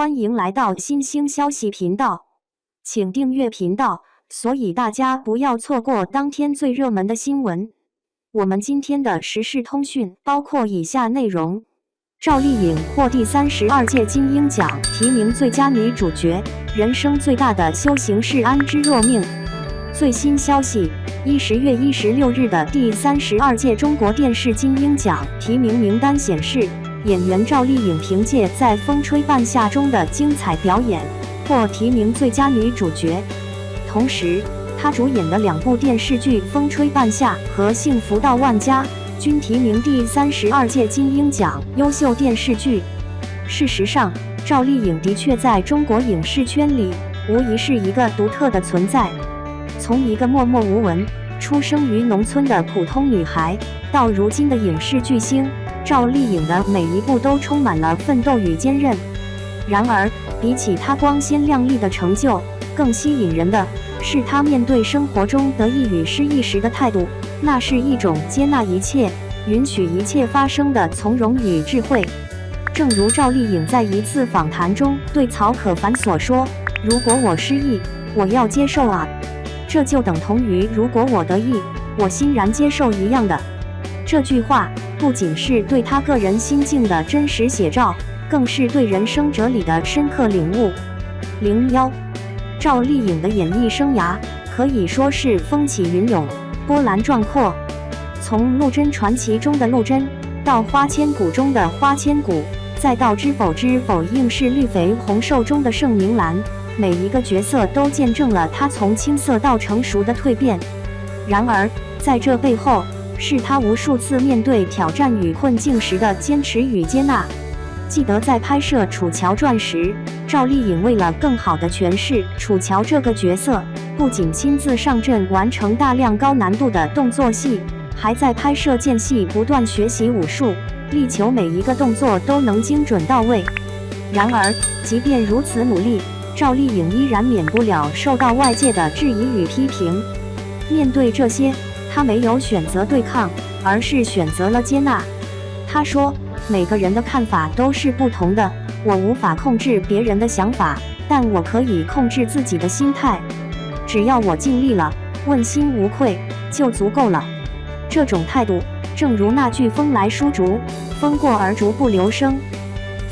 欢迎来到新兴消息频道，请订阅频道，所以大家不要错过当天最热门的新闻。我们今天的时事通讯包括以下内容：赵丽颖获第32届金鹰奖提名最佳女主角，人生最大的修行是安之若命。最新消息：10月16日的第32届中国电视金鹰奖提名名单显示，演员赵丽颖凭借在《风吹半夏》中的精彩表演，获提名最佳女主角。同时，她主演的2部电视剧《风吹半夏》和《幸福到万家》均提名第32届金鹰奖优秀电视剧。事实上，赵丽颖的确在中国影视圈里无疑是一个独特的存在。从一个默默无闻、出生于农村的普通女孩，到如今的影视巨星，赵丽颖的每一步都充满了奋斗与坚韧。然而，比起她光鲜亮丽的成就，更吸引人的是她面对生活中得意与失意时的态度，那是一种接纳一切、允许一切发生的从容与智慧。正如赵丽颖在一次访谈中对曹可凡所说：“如果我失意，我要接受啊，这就等同于如果我得意，我欣然接受一样的。”这句话不仅是对她个人心境的真实写照，更是对人生哲理的深刻领悟。01，赵丽颖的演艺生涯可以说是风起云涌、波澜壮阔。从《陆贞传奇》中的陆贞，到《花千骨》中的花千骨，再到《知否知否应是绿肥红瘦》中的盛明兰，每一个角色都见证了她从青涩到成熟的蜕变。然而，在这背后，是她无数次面对挑战与困境时的坚持与接纳。记得在拍摄《楚乔传》时，赵丽颖为了更好地诠释楚乔这个角色，不仅亲自上阵完成大量高难度的动作戏，还在拍摄间隙不断学习武术，力求每一个动作都能精准到位。然而，即便如此努力，赵丽颖依然免不了受到外界的质疑与批评。面对这些，她没有选择对抗，而是选择了接纳。她说：“每个人的看法都是不同的，我无法控制别人的想法，但我可以控制自己的心态。只要我尽力了，问心无愧，就足够了。”这种态度，正如那句“风来疏竹，风过而竹不留声”。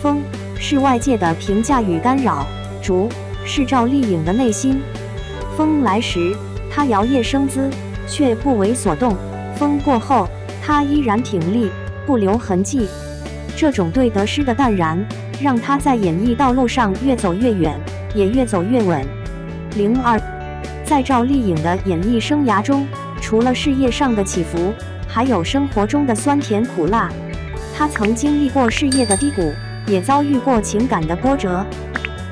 风是外界的评价与干扰，竹是赵丽颖的内心。风来时，她摇曳生姿，却不为所动；风过后，她依然挺立，不留痕迹。这种对得失的淡然，让她在演艺道路上越走越远，也越走越稳。02，在赵丽颖的演艺生涯中，除了事业上的起伏，还有生活中的酸甜苦辣。她曾经历过事业的低谷，也遭遇过情感的波折。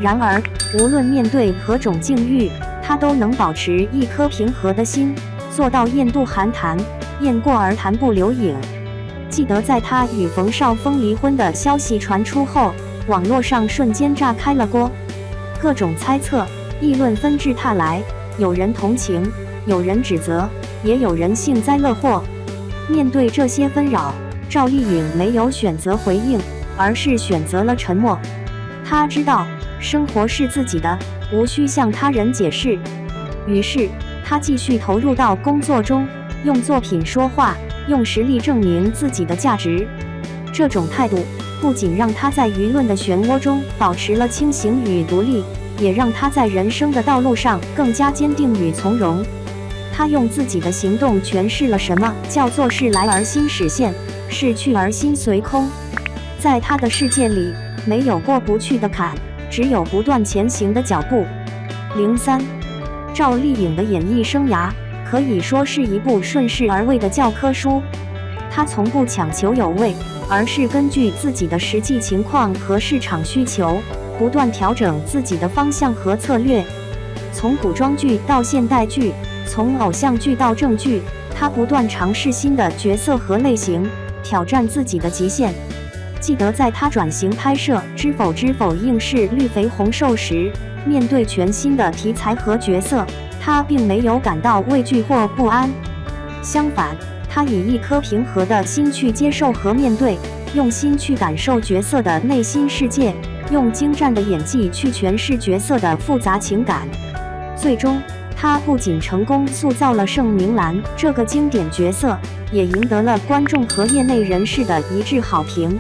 然而，无论面对何种境遇，她都能保持一颗平和的心，做到雁渡寒潭，雁过而潭不留影。记得在她与冯绍峰离婚的消息传出后，网络上瞬间炸开了锅，各种猜测、议论纷至沓来，有人同情，有人指责，也有人幸灾乐祸。面对这些纷扰，赵丽颖没有选择回应，而是选择了沉默。她知道生活是自己的，无需向他人解释。于是，她继续投入到工作中，用作品说话，用实力证明自己的价值。这种态度不仅让她在舆论的漩涡中保持了清醒与独立，也让她在人生的道路上更加坚定与从容。她用自己的行动诠释了什么叫做是来而心始现，是去而心随空。在她的世界里，没有过不去的坎，只有不断前行的脚步。03，赵丽颖的演艺生涯可以说是一部顺势而为的教科书。她从不强求有为，而是根据自己的实际情况和市场需求，不断调整自己的方向和策略。从古装剧到现代剧，从偶像剧到正剧，她不断尝试新的角色和类型，挑战自己的极限。记得在她转型拍摄《知否知否应是绿肥红瘦》时，面对全新的题材和角色，她并没有感到畏惧或不安。相反，她以一颗平和的心去接受和面对，用心去感受角色的内心世界，用精湛的演技去诠释角色的复杂情感。最终，他不仅成功塑造了盛明兰这个经典角色，也赢得了观众和业内人士的一致好评。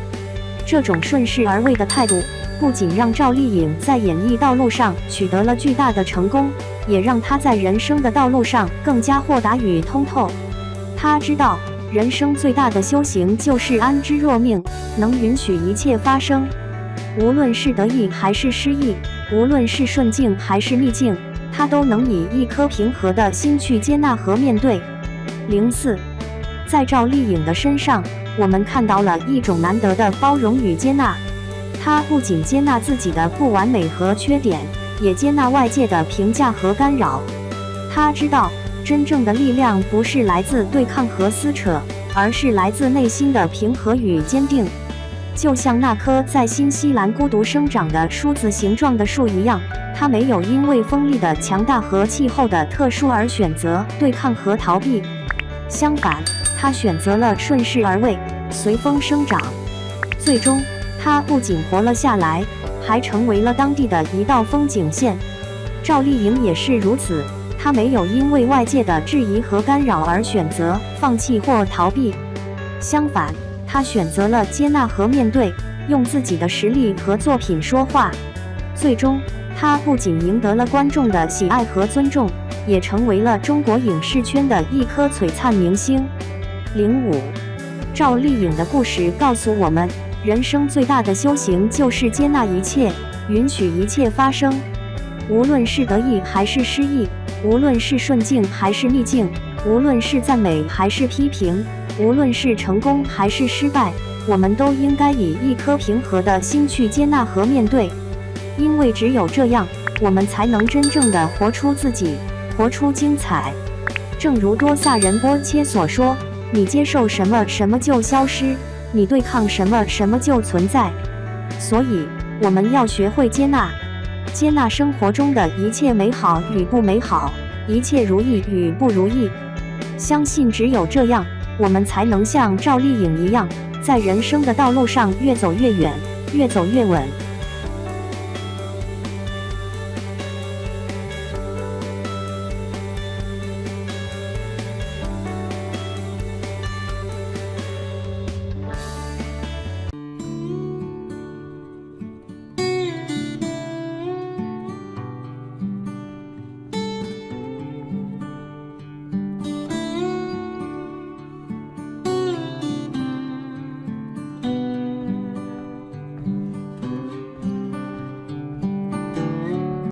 这种顺势而为的态度，不仅让赵丽颖在演艺道路上取得了巨大的成功，也让她在人生的道路上更加豁达与通透。她知道，人生最大的修行就是安之若命，能允许一切发生，无论是得意还是失意，无论是顺境还是逆境，她都能以一颗平和的心去接纳和面对。04，在赵丽颖的身上，我们看到了一种难得的包容与接纳。她不仅接纳自己的不完美和缺点，也接纳外界的评价和干扰。她知道，真正的力量不是来自对抗和撕扯，而是来自内心的平和与坚定。就像那棵在新西兰孤独生长的梳子形状的树一样，它没有因为风力的强大和气候的特殊而选择对抗和逃避，相反，它选择了顺势而为，随风生长。最终，它不仅活了下来，还成为了当地的一道风景线。赵丽颖也是如此，她没有因为外界的质疑和干扰而选择放弃或逃避，相反，她选择了接纳和面对，用自己的实力和作品说话。最终，她不仅赢得了观众的喜爱和尊重，也成为了中国影视圈的一颗璀璨明星。05，赵丽颖的故事告诉我们，人生最大的修行就是接纳一切，允许一切发生。无论是得意还是失意，无论是顺境还是逆境，无论是赞美还是批评，无论是成功还是失败，我们都应该以一颗平和的心去接纳和面对。因为只有这样，我们才能真正的活出自己，活出精彩。正如多萨仁波切所说，你接受什么，什么就消失；你对抗什么，什么就存在。所以，我们要学会接纳，接纳生活中的一切美好与不美好，一切如意与不如意。相信只有这样，我们才能像赵丽颖一样，在人生的道路上越走越远，越走越稳。